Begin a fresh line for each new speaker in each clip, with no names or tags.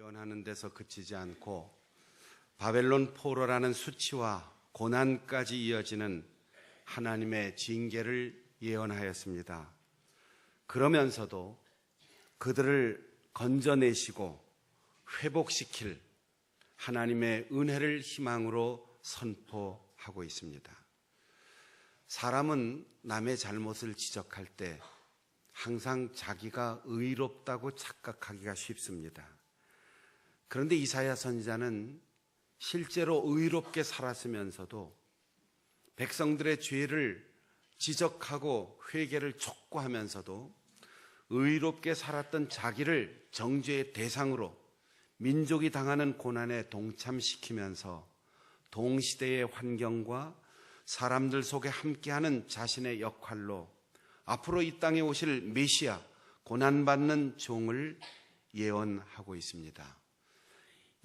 예언하는 데서 그치지 않고 바벨론 포로라는 수치와 고난까지 이어지는 하나님의 징계를 예언하였습니다. 그러면서도 그들을 건져내시고 회복시킬 하나님의 은혜를 희망으로 선포하고 있습니다. 사람은 남의 잘못을 지적할 때 항상 자기가 의롭다고 착각하기가 쉽습니다. 그런데 이사야 선지자는 실제로 의롭게 살았으면서도 백성들의 죄를 지적하고 회개를 촉구하면서도 의롭게 살았던 자기를 정죄의 대상으로 민족이 당하는 고난에 동참시키면서 동시대의 환경과 사람들 속에 함께하는 자신의 역할로 앞으로 이 땅에 오실 메시아, 고난받는 종을 예언하고 있습니다.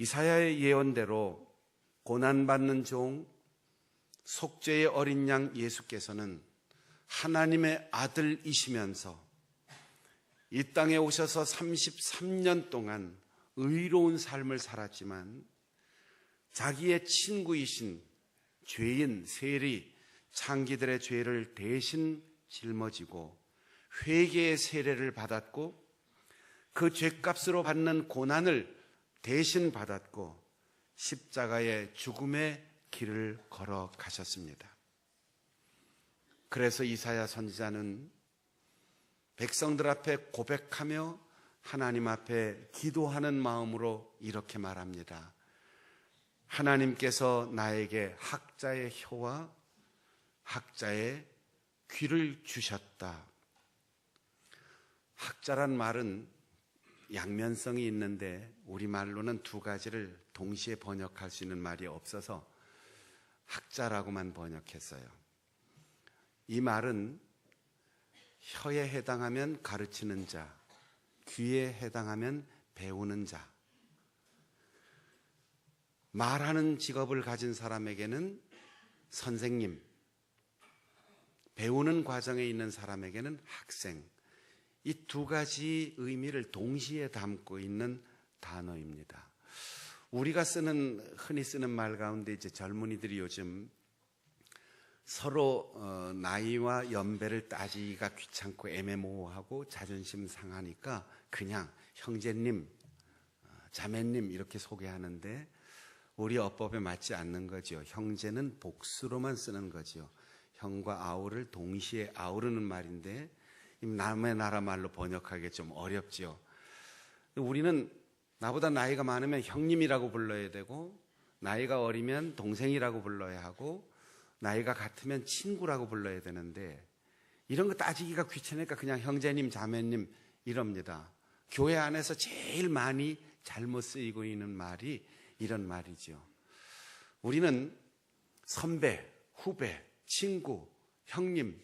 이사야의 예언대로 고난받는 종, 속죄의 어린 양 예수께서는 하나님의 아들이시면서 이 땅에 오셔서 33년 동안 의로운 삶을 살았지만 자기의 친구이신 죄인 세리 창기들의 죄를 대신 짊어지고 회개의 세례를 받았고 그 죄값으로 받는 고난을 대신 받았고 십자가의 죽음의 길을 걸어가셨습니다. 그래서 이사야 선지자는 백성들 앞에 고백하며 하나님 앞에 기도하는 마음으로 이렇게 말합니다. 하나님께서 나에게 학자의 혀와 학자의 귀를 주셨다. 학자란 말은 양면성이 있는데 우리말로는 두 가지를 동시에 번역할 수 있는 말이 없어서 학자라고만 번역했어요. 이 말은 혀에 해당하면 가르치는 자, 귀에 해당하면 배우는 자. 말하는 직업을 가진 사람에게는 선생님, 배우는 과정에 있는 사람에게는 학생. 이 두 가지 의미를 동시에 담고 있는 단어입니다. 우리가 흔히 쓰는 말 가운데 이제 젊은이들이 요즘 서로 나이와 연배를 따지기가 귀찮고 애매모호하고 자존심 상하니까 그냥 형제님, 자매님 이렇게 소개하는데 우리 어법에 맞지 않는 거죠. 형제는 복수로만 쓰는 거죠. 형과 아우를 동시에 아우르는 말인데 남의 나라 말로 번역하기 좀 어렵죠. 우리는 나보다 나이가 많으면 형님이라고 불러야 되고 나이가 어리면 동생이라고 불러야 하고 나이가 같으면 친구라고 불러야 되는데 이런 거 따지기가 귀찮으니까 그냥 형제님, 자매님 이럽니다. 교회 안에서 제일 많이 잘못 쓰이고 있는 말이 이런 말이죠. 우리는 선배, 후배, 친구, 형님,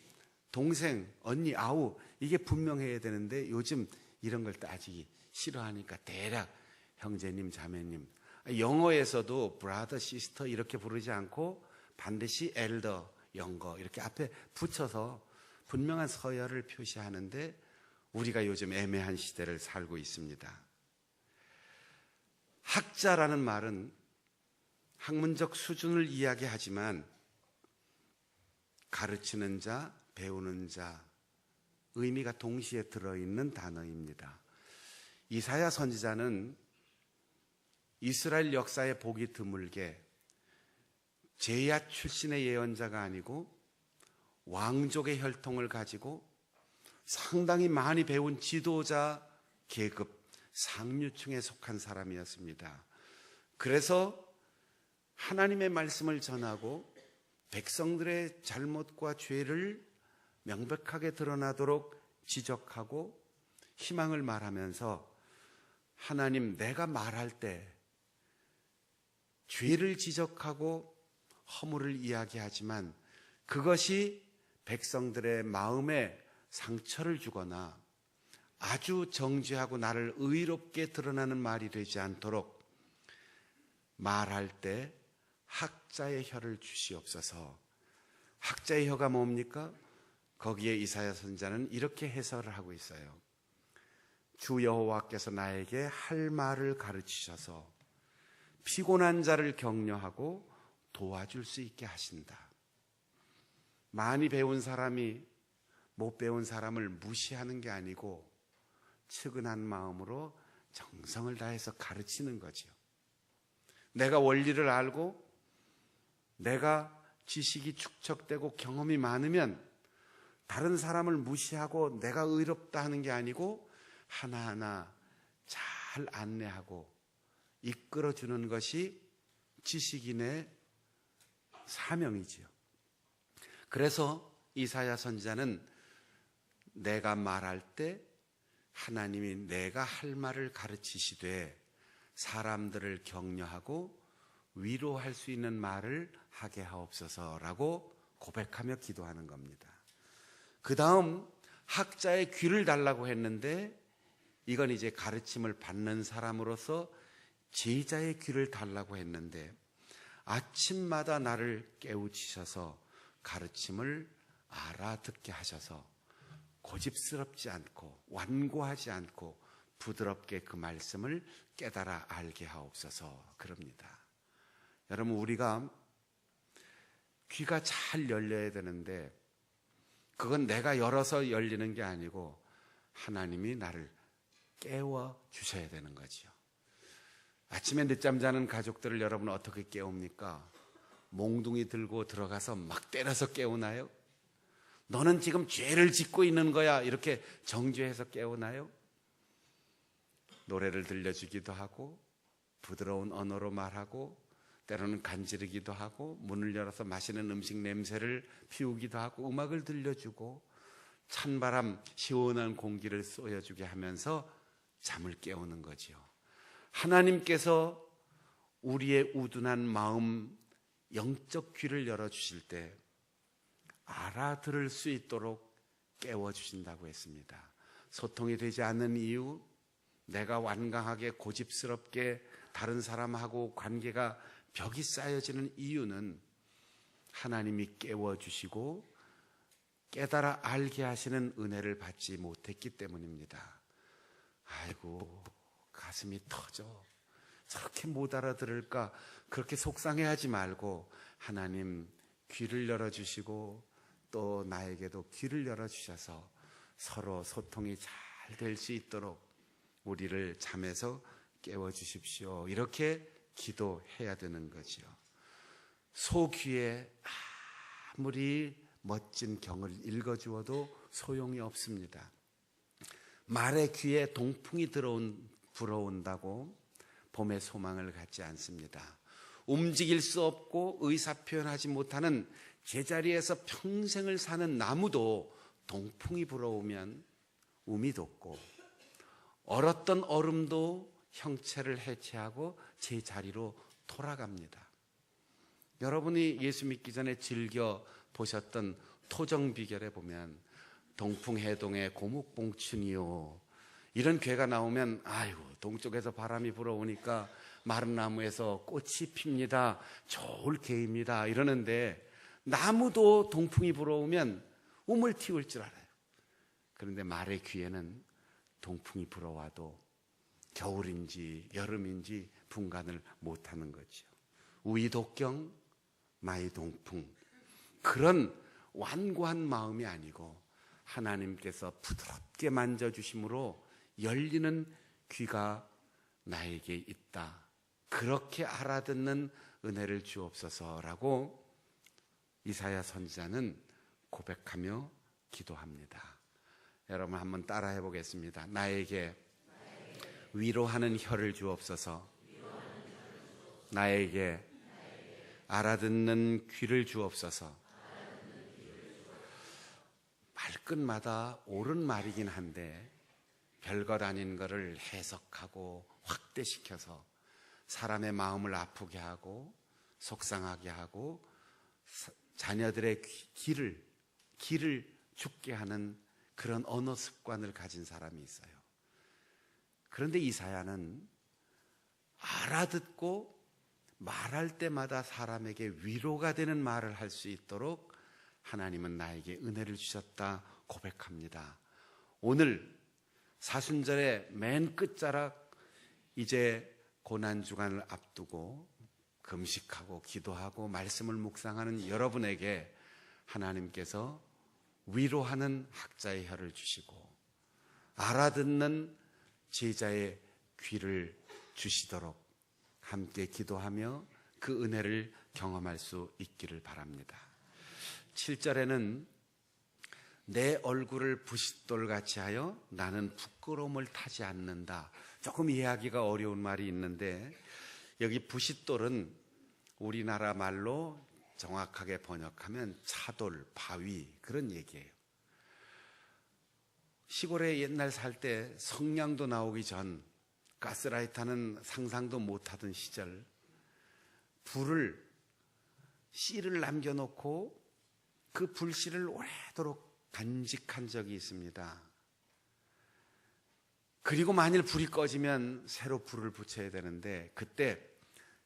동생, 언니, 아우 이게 분명해야 되는데 요즘 이런 걸 따지기 싫어하니까 대략 형제님, 자매님. 영어에서도 brother, sister 이렇게 부르지 않고 반드시 elder, younger 이렇게 앞에 붙여서 분명한 서열을 표시하는데 우리가 요즘 애매한 시대를 살고 있습니다. 학자라는 말은 학문적 수준을 이야기하지만 가르치는 자, 배우는 자 의미가 동시에 들어있는 단어입니다. 이사야 선지자는 이스라엘 역사에 보기 드물게 제야 출신의 예언자가 아니고 왕족의 혈통을 가지고 상당히 많이 배운 지도자 계급 상류층에 속한 사람이었습니다. 그래서 하나님의 말씀을 전하고 백성들의 잘못과 죄를 명백하게 드러나도록 지적하고 희망을 말하면서 하나님 내가 말할 때 죄를 지적하고 허물을 이야기하지만 그것이 백성들의 마음에 상처를 주거나 아주 정죄하고 나를 의롭게 드러나는 말이 되지 않도록 말할 때 학자의 혀를 주시옵소서. 학자의 혀가 뭡니까? 거기에 이사야 선지자는 이렇게 해설을 하고 있어요. 주 여호와께서 나에게 할 말을 가르치셔서 피곤한 자를 격려하고 도와줄 수 있게 하신다. 많이 배운 사람이 못 배운 사람을 무시하는 게 아니고 측은한 마음으로 정성을 다해서 가르치는 거죠. 내가 원리를 알고 내가 지식이 축적되고 경험이 많으면 다른 사람을 무시하고 내가 의롭다 하는 게 아니고 하나하나 잘 안내하고 이끌어주는 것이 지식인의 사명이지요. 그래서 이사야 선지자는 내가 말할 때 하나님이 내가 할 말을 가르치시되 사람들을 격려하고 위로할 수 있는 말을 하게 하옵소서라고 고백하며 기도하는 겁니다. 그 다음 학자의 귀를 달라고 했는데 이건 이제 가르침을 받는 사람으로서 제자의 귀를 달라고 했는데 아침마다 나를 깨우치셔서 가르침을 알아듣게 하셔서 고집스럽지 않고 완고하지 않고 부드럽게 그 말씀을 깨달아 알게 하옵소서 그럽니다. 여러분, 우리가 귀가 잘 열려야 되는데 그건 내가 열어서 열리는 게 아니고 하나님이 나를 깨워 주셔야 되는 거지요. 아침에 늦잠 자는 가족들을 여러분 어떻게 깨웁니까? 몽둥이 들고 들어가서 막 때려서 깨우나요? 너는 지금 죄를 짓고 있는 거야 이렇게 정죄해서 깨우나요? 노래를 들려주기도 하고 부드러운 언어로 말하고 때로는 간지르기도 하고 문을 열어서 맛있는 음식 냄새를 피우기도 하고 음악을 들려주고 찬바람 시원한 공기를 쏘여주게 하면서 잠을 깨우는 거지요. 하나님께서 우리의 우둔한 마음 영적 귀를 열어주실 때 알아들을 수 있도록 깨워주신다고 했습니다. 소통이 되지 않는 이유, 내가 완강하게 고집스럽게 다른 사람하고 관계가 벽이 쌓여지는 이유는 하나님이 깨워주시고 깨달아 알게 하시는 은혜를 받지 못했기 때문입니다. 아이고, 가슴이 터져. 저렇게 못 알아들을까? 그렇게 속상해하지 말고 하나님 귀를 열어주시고 또 나에게도 귀를 열어주셔서 서로 소통이 잘 될 수 있도록 우리를 잠에서 깨워주십시오. 이렇게 기도해야 되는 거죠. 소귀에 아무리 멋진 경을 읽어주어도 소용이 없습니다. 말의 귀에 동풍이 불어온다고 봄의 소망을 갖지 않습니다. 움직일 수 없고 의사표현하지 못하는 제자리에서 평생을 사는 나무도 동풍이 불어오면 움이 돋고 얼었던 얼음도 형체를 해체하고 제자리로 돌아갑니다. 여러분이 예수 믿기 전에 즐겨 보셨던 토정비결에 보면 동풍해동의 고목봉춘이요 이런 괴가 나오면 아이고 동쪽에서 바람이 불어오니까 마른 나무에서 꽃이 핍니다. 좋을 개입니다. 이러는데 나무도 동풍이 불어오면 움을 틔울 줄 알아요. 그런데 말의 귀에는 동풍이 불어와도 겨울인지 여름인지 분간을 못하는 거죠. 우이독경 마이동풍, 그런 완고한 마음이 아니고 하나님께서 부드럽게 만져주심으로 열리는 귀가 나에게 있다. 그렇게 알아듣는 은혜를 주옵소서라고 이사야 선지자는 고백하며 기도합니다. 여러분 한번 따라해 보겠습니다. 나에게 위로하는 혀를 주옵소서. 나에게 알아듣는 귀를 주옵소서. 말끝마다 옳은 말이긴 한데 별것 아닌 것을 해석하고 확대시켜서 사람의 마음을 아프게 하고 속상하게 하고 자녀들의 길을 죽게 하는 그런 언어 습관을 가진 사람이 있어요. 그런데 이사야는 알아듣고 말할 때마다 사람에게 위로가 되는 말을 할 수 있도록 하나님은 나에게 은혜를 주셨다 고백합니다. 오늘 사순절의 맨 끝자락 이제 고난주간을 앞두고 금식하고 기도하고 말씀을 묵상하는 여러분에게 하나님께서 위로하는 학자의 혀를 주시고 알아듣는 제자의 귀를 주시도록 함께 기도하며 그 은혜를 경험할 수 있기를 바랍니다. 7절에는 내 얼굴을 부싯돌같이 하여 나는 부끄러움을 타지 않는다. 조금 이해하기가 어려운 말이 있는데 여기 부싯돌은 우리나라 말로 정확하게 번역하면 차돌, 바위 그런 얘기예요. 시골에 옛날 살 때 성냥도 나오기 전 가스라이터는 상상도 못하던 시절 씨를 남겨놓고 그 불씨를 오래도록 간직한 적이 있습니다. 그리고 만일 불이 꺼지면 새로 불을 붙여야 되는데 그때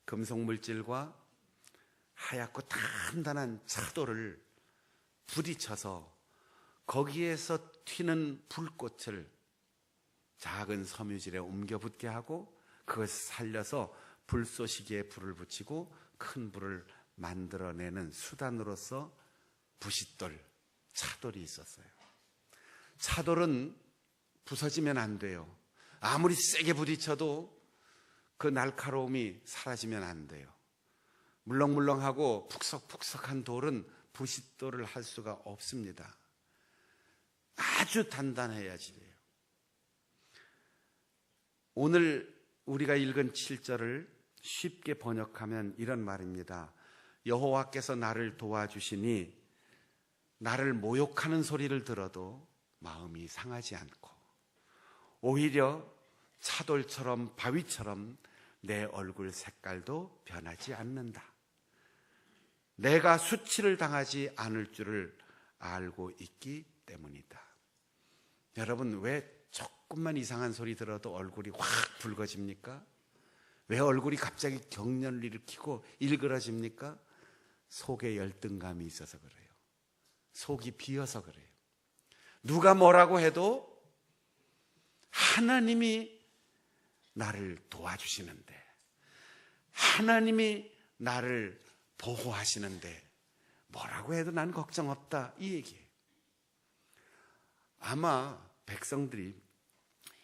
금속물질과 하얗고 단단한 차돌을 부딪혀서 거기에서 튀는 불꽃을 작은 섬유질에 옮겨 붙게 하고 그것을 살려서 불쏘시개에 불을 붙이고 큰 불을 만들어내는 수단으로서 부싯돌, 차돌이 있었어요. 차돌은 부서지면 안 돼요. 아무리 세게 부딪혀도 그 날카로움이 사라지면 안 돼요. 물렁물렁하고 푹석푹석한 돌은 부싯돌을 할 수가 없습니다. 아주 단단해야지 돼요. 오늘 우리가 읽은 7절을 쉽게 번역하면 이런 말입니다. 여호와께서 나를 도와주시니 나를 모욕하는 소리를 들어도 마음이 상하지 않고 오히려 차돌처럼 바위처럼 내 얼굴 색깔도 변하지 않는다. 내가 수치를 당하지 않을 줄을 알고 있기 때문이다. 여러분, 왜 조금만 이상한 소리 들어도 얼굴이 확 붉어집니까? 왜 얼굴이 갑자기 경련을 일으키고 일그러집니까? 속에 열등감이 있어서 그래요. 속이 비어서 그래요. 누가 뭐라고 해도 하나님이 나를 도와주시는데, 하나님이 나를 보호하시는데 뭐라고 해도 난 걱정 없다, 이 얘기예요. 아마 백성들이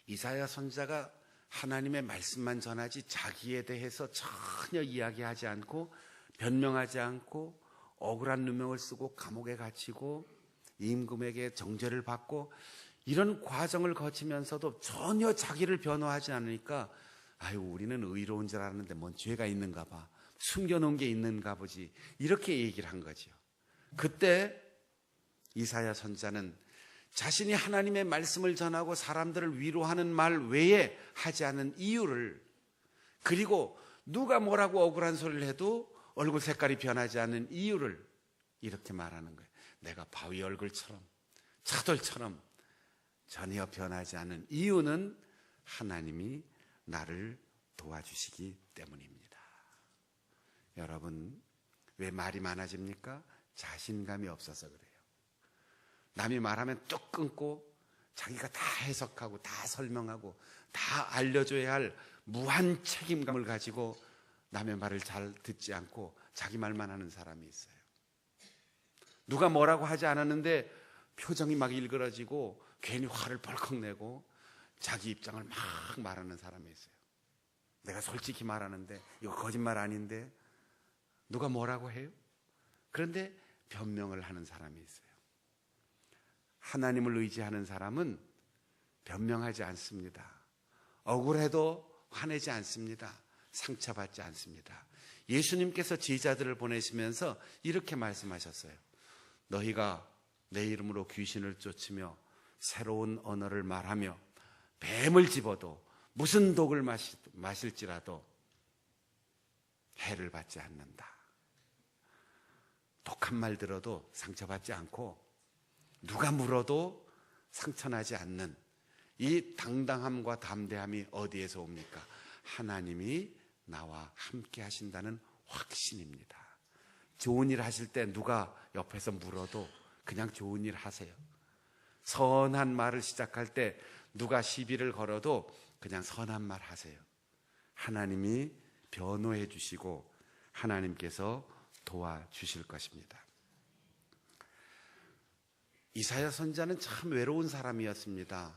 이사야 선지자가 하나님의 말씀만 전하지 자기에 대해서 전혀 이야기하지 않고 변명하지 않고 억울한 누명을 쓰고 감옥에 갇히고 임금에게 정죄를 받고 이런 과정을 거치면서도 전혀 자기를 변호하지 않으니까 아유, 우리는 의로운 줄 알았는데 뭔 죄가 있는가 봐, 숨겨놓은 게 있는가 보지, 이렇게 얘기를 한 거죠. 그때 이사야 선지자는 자신이 하나님의 말씀을 전하고 사람들을 위로하는 말 외에 하지 않은 이유를, 그리고 누가 뭐라고 억울한 소리를 해도 얼굴 색깔이 변하지 않는 이유를 이렇게 말하는 거예요. 내가 바위 얼굴처럼 차돌처럼 전혀 변하지 않은 이유는 하나님이 나를 도와주시기 때문입니다. 여러분, 왜 말이 많아집니까? 자신감이 없어서 그래요. 남이 말하면 뚝 끊고 자기가 다 해석하고 다 설명하고 다 알려줘야 할 무한 책임감을 가지고 남의 말을 잘 듣지 않고 자기 말만 하는 사람이 있어요. 누가 뭐라고 하지 않았는데 표정이 막 일그러지고 괜히 화를 벌컥 내고 자기 입장을 막 말하는 사람이 있어요. 내가 솔직히 말하는데 이거 거짓말 아닌데 누가 뭐라고 해요? 그런데 변명을 하는 사람이 있어요. 하나님을 의지하는 사람은 변명하지 않습니다. 억울해도 화내지 않습니다. 상처받지 않습니다. 예수님께서 제자들을 보내시면서 이렇게 말씀하셨어요. 너희가 내 이름으로 귀신을 쫓으며 새로운 언어를 말하며 뱀을 집어도 무슨 독을 마실지라도 해를 받지 않는다. 독한 말 들어도 상처받지 않고 누가 물어도 상처나지 않는 이 당당함과 담대함이 어디에서 옵니까? 하나님이 나와 함께 하신다는 확신입니다. 좋은 일 하실 때 누가 옆에서 물어도 그냥 좋은 일 하세요. 선한 말을 시작할 때 누가 시비를 걸어도 그냥 선한 말 하세요. 하나님이 변호해 주시고 하나님께서 도와주실 것입니다. 이사야 선지자는 참 외로운 사람이었습니다.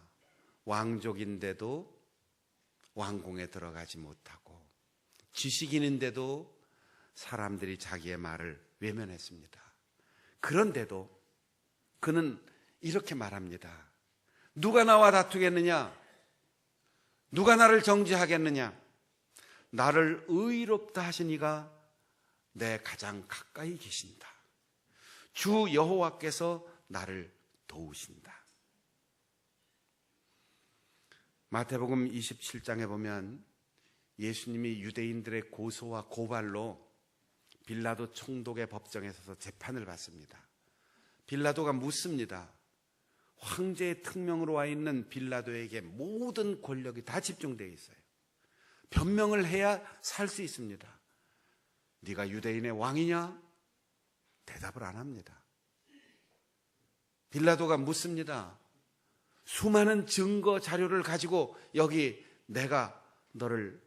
왕족인데도 왕궁에 들어가지 못하고, 지식인인데도 사람들이 자기의 말을 외면했습니다. 그런데도 그는 이렇게 말합니다. 누가 나와 다투겠느냐? 누가 나를 정죄하겠느냐? 나를 의롭다 하신 이가 내 가장 가까이 계신다. 주 여호와께서 나를 도우신다. 마태복음 27장에 보면 예수님이 유대인들의 고소와 고발로 빌라도 총독의 법정에 서서 재판을 받습니다. 빌라도가 묻습니다. 황제의 특명으로 와 있는 빌라도에게 모든 권력이 다 집중되어 있어요. 변명을 해야 살 수 있습니다. 네가 유대인의 왕이냐? 대답을 안 합니다. 빌라도가 묻습니다. 수많은 증거 자료를 가지고 여기 내가 너를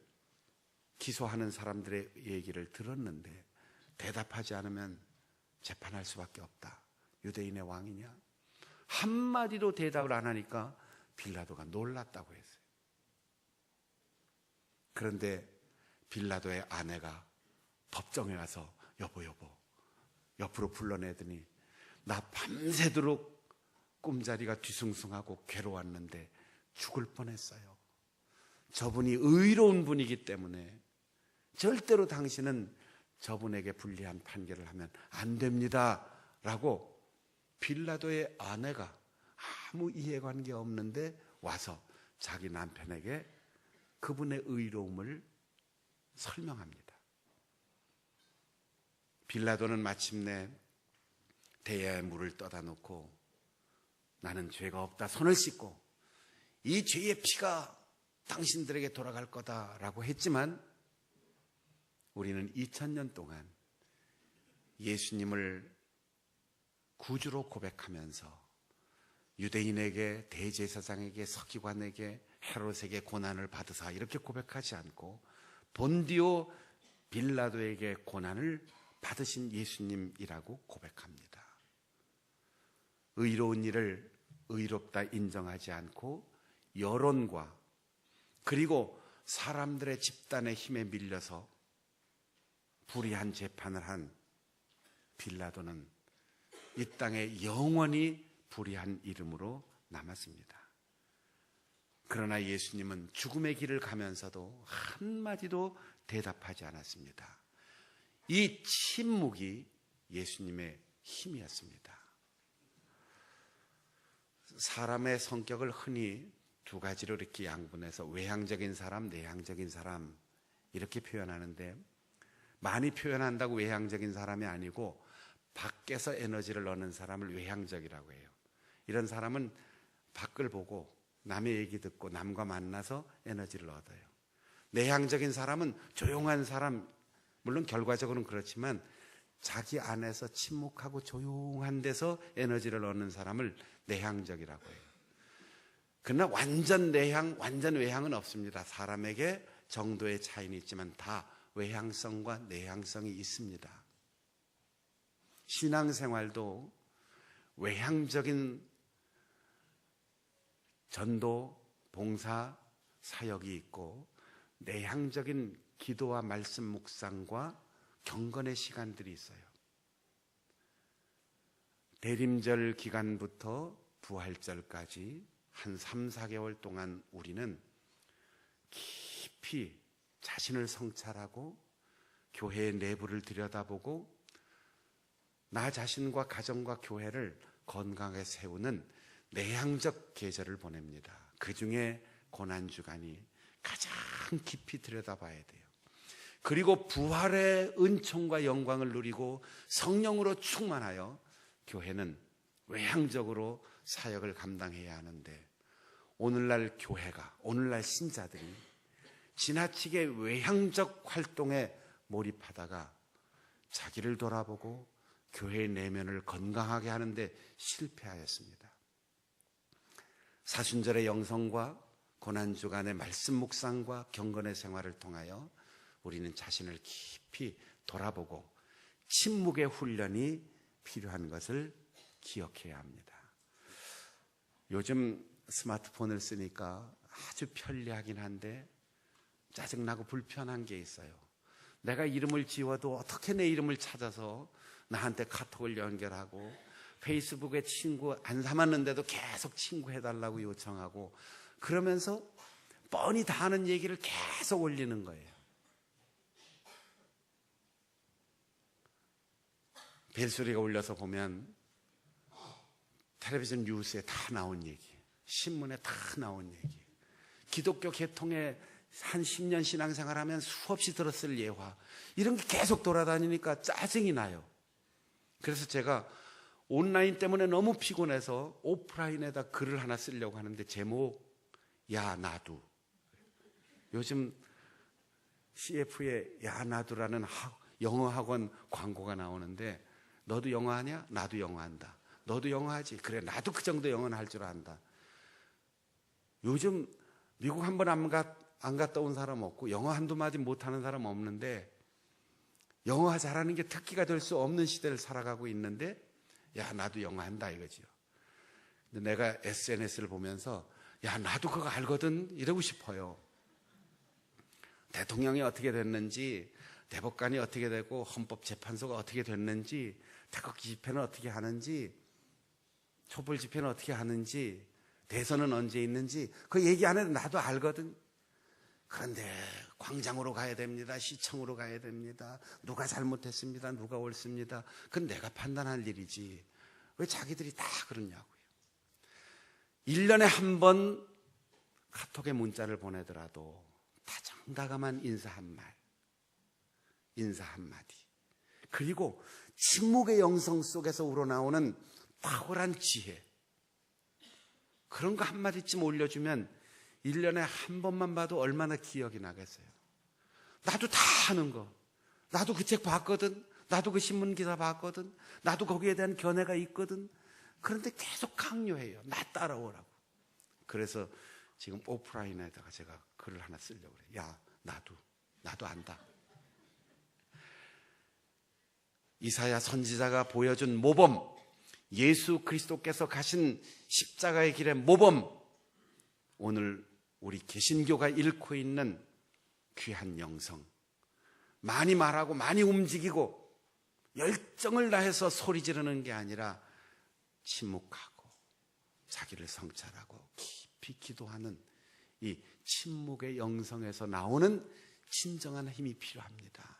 기소하는 사람들의 얘기를 들었는데 대답하지 않으면 재판할 수밖에 없다. 유대인의 왕이냐? 한마디도 대답을 안 하니까 빌라도가 놀랐다고 했어요. 그런데 빌라도의 아내가 법정에 와서 여보 옆으로 불러내더니 나 밤새도록 꿈자리가 뒤숭숭하고 괴로웠는데 죽을 뻔했어요. 저분이 의로운 분이기 때문에 절대로 당신은 저분에게 불리한 판결을 하면 안 됩니다 라고 빌라도의 아내가 아무 이해관계 없는데 와서 자기 남편에게 그분의 의로움을 설명합니다. 빌라도는 마침내 대야의 물을 떠다 놓고 나는 죄가 없다 손을 씻고 이 죄의 피가 당신들에게 돌아갈 거다라고 했지만 우리는 2000년 동안 예수님을 구주로 고백하면서 유대인에게, 대제사장에게, 서기관에게, 헤롯에게 고난을 받으사 이렇게 고백하지 않고 본디오 빌라도에게 고난을 받으신 예수님이라고 고백합니다. 의로운 일을 의롭다 인정하지 않고 여론과 그리고 사람들의 집단의 힘에 밀려서 불의한 재판을 한 빌라도는 이 땅에 영원히 불의한 이름으로 남았습니다. 그러나 예수님은 죽음의 길을 가면서도 한마디도 대답하지 않았습니다. 이 침묵이 예수님의 힘이었습니다. 사람의 성격을 흔히 두 가지로 이렇게 양분해서 외향적인 사람, 내향적인 사람 이렇게 표현하는데 많이 표현한다고 외향적인 사람이 아니고 밖에서 에너지를 얻는 사람을 외향적이라고 해요. 이런 사람은 밖을 보고 남의 얘기 듣고 남과 만나서 에너지를 얻어요. 내향적인 사람은 조용한 사람, 물론 결과적으로는 그렇지만 자기 안에서 침묵하고 조용한 데서 에너지를 얻는 사람을 내향적이라고 해요. 그러나 완전 내향, 완전 외향은 없습니다. 사람에게 정도의 차이는 있지만 다 외향성과 내향성이 있습니다. 신앙생활도 외향적인 전도, 봉사, 사역이 있고 내향적인 기도와 말씀 묵상과 경건의 시간들이 있어요. 대림절 기간부터 부활절까지 한 3, 4개월 동안 우리는 깊이 자신을 성찰하고 교회의 내부를 들여다보고 나 자신과 가정과 교회를 건강하게 세우는 내향적 계절을 보냅니다. 그 중에 고난주간이 가장 깊이 들여다봐야 돼요. 그리고 부활의 은총과 영광을 누리고 성령으로 충만하여 교회는 외향적으로 사역을 감당해야 하는데 오늘날 교회가, 오늘날 신자들이 지나치게 외향적 활동에 몰입하다가 자기를 돌아보고 교회의 내면을 건강하게 하는데 실패하였습니다. 사순절의 영성과 고난주간의 말씀 묵상과 경건의 생활을 통하여 우리는 자신을 깊이 돌아보고 침묵의 훈련이 필요한 것을 기억해야 합니다. 요즘 스마트폰을 쓰니까 아주 편리하긴 한데 짜증나고 불편한 게 있어요. 내가 이름을 지워도 어떻게 내 이름을 찾아서 나한테 카톡을 연결하고 페이스북에 친구 안 삼았는데도 계속 친구해달라고 요청하고 그러면서 뻔히 다 아는 얘기를 계속 올리는 거예요. 벨소리가 울려서 보면 텔레비전 뉴스에 다 나온 얘기, 신문에 다 나온 얘기, 기독교 개통에 한 10년 신앙생활하면 수없이 들었을 예화, 이런 게 계속 돌아다니니까 짜증이 나요. 그래서 제가 온라인 때문에 너무 피곤해서 오프라인에다 글을 하나 쓰려고 하는데 제목 야 나도. 요즘 CF에 야 나도라는 영어 학원 광고가 나오는데 너도 영어 하냐? 나도 영어 한다. 너도 영어 하지? 그래 나도 그 정도 영어는 할 줄 안다. 요즘 미국 한 번 안 갔다 온 사람 없고 영어 한두 마디 못하는 사람 없는데 영어 잘하는 게 특기가 될 수 없는 시대를 살아가고 있는데 야 나도 영어 한다 이거지요. 근데 내가 SNS를 보면서 야 나도 그거 알거든 이러고 싶어요. 대통령이 어떻게 됐는지, 대법관이 어떻게 되고 헌법재판소가 어떻게 됐는지, 태극기 집회는 어떻게 하는지, 촛불 집회는 어떻게 하는지, 대선은 언제 있는지 그 얘기 안 해도 나도 알거든. 그런데 광장으로 가야 됩니다. 시청으로 가야 됩니다. 누가 잘못했습니다. 누가 옳습니다. 그건 내가 판단할 일이지. 왜 자기들이 다 그러냐고요. 1년에 한 번 카톡에 문자를 보내더라도 다정다감한 인사 한마디, 그리고 침묵의 영성 속에서 우러나오는 탁월한 지혜, 그런 거 한마디쯤 올려주면 1년에 한 번만 봐도 얼마나 기억이 나겠어요. 나도 다 하는 거, 나도 그 책 봤거든, 나도 그 신문 기사 봤거든, 나도 거기에 대한 견해가 있거든. 그런데 계속 강요해요. 나 따라오라고. 그래서 지금 오프라인에다가 제가 글을 하나 쓰려고 그래요. 야 나도 안다. 이사야 선지자가 보여준 모범, 예수 그리스도께서 가신 십자가의 길의 모범, 오늘 우리 개신교가 잃고 있는 귀한 영성, 많이 말하고 많이 움직이고 열정을 다해서 소리 지르는 게 아니라 침묵하고 자기를 성찰하고 깊이 기도하는 이 침묵의 영성에서 나오는 진정한 힘이 필요합니다.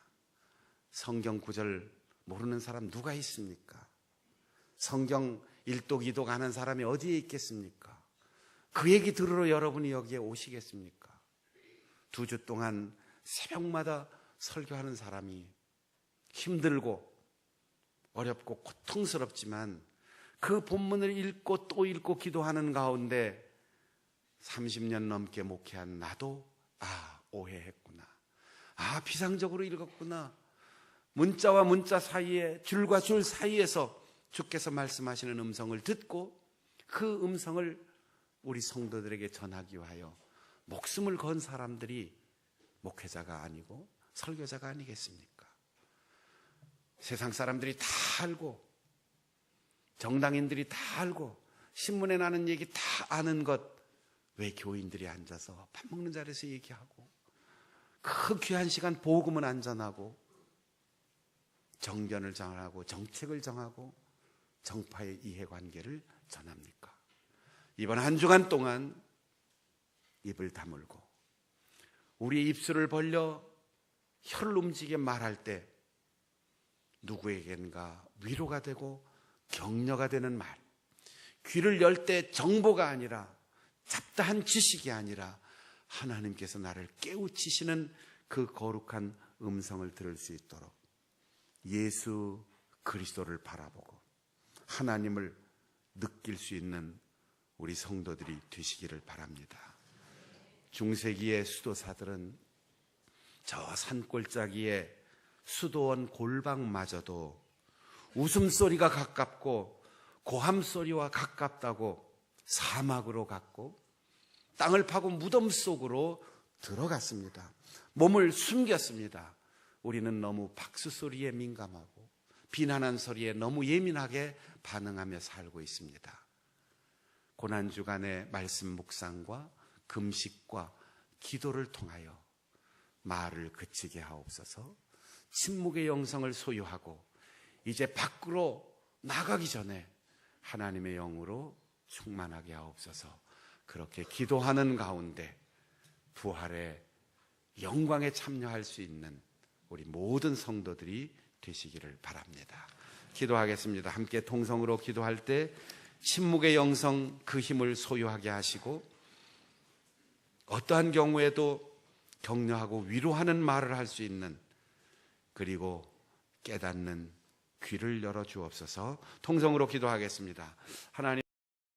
성경 구절 모르는 사람 누가 있습니까? 성경 1독 2독 하는 사람이 어디에 있겠습니까? 그 얘기 들으러 여러분이 여기에 오시겠습니까? 2주 동안 새벽마다 설교하는 사람이 힘들고 어렵고 고통스럽지만 그 본문을 읽고 또 읽고 기도하는 가운데 30년 넘게 목회한 나도 오해했구나, 비상적으로 읽었구나, 문자와 문자 사이에, 줄과 줄 사이에서 주께서 말씀하시는 음성을 듣고 그 음성을 우리 성도들에게 전하기 위하여 목숨을 건 사람들이 목회자가 아니고 설교자가 아니겠습니까? 세상 사람들이 다 알고, 정당인들이 다 알고, 신문에 나는 얘기 다 아는 것, 왜 교인들이 앉아서 밥 먹는 자리에서 얘기하고 그 귀한 시간 복음은 안전하고 정견을 정하고 정책을 정하고 정파의 이해관계를 전합니까? 이번 한 주간 동안 입을 다물고 우리의 입술을 벌려 혀를 움직이게 말할 때 누구에겐가 위로가 되고 격려가 되는 말, 귀를 열 때 정보가 아니라 잡다한 지식이 아니라 하나님께서 나를 깨우치시는 그 거룩한 음성을 들을 수 있도록 예수 그리스도를 바라보고 하나님을 느낄 수 있는 우리 성도들이 되시기를 바랍니다. 중세기의 수도사들은 저 산골짜기에 수도원 골방마저도 웃음소리가 가깝고 고함소리와 가깝다고 사막으로 갔고 땅을 파고 무덤 속으로 들어갔습니다. 몸을 숨겼습니다. 우리는 너무 박수 소리에 민감하고 비난한 소리에 너무 예민하게 반응하며 살고 있습니다. 고난주간의 말씀 묵상과 금식과 기도를 통하여 말을 그치게 하옵소서. 침묵의 영성을 소유하고 이제 밖으로 나가기 전에 하나님의 영으로 충만하게 하옵소서. 그렇게 기도하는 가운데 부활의 영광에 참여할 수 있는 우리 모든 성도들이 되시기를 바랍니다. 기도하겠습니다. 함께 통성으로 기도할 때 침묵의 영성 그 힘을 소유하게 하시고 어떠한 경우에도 격려하고 위로하는 말을 할 수 있는, 그리고 깨닫는 귀를 열어 주옵소서. 통성으로 기도하겠습니다. 하나님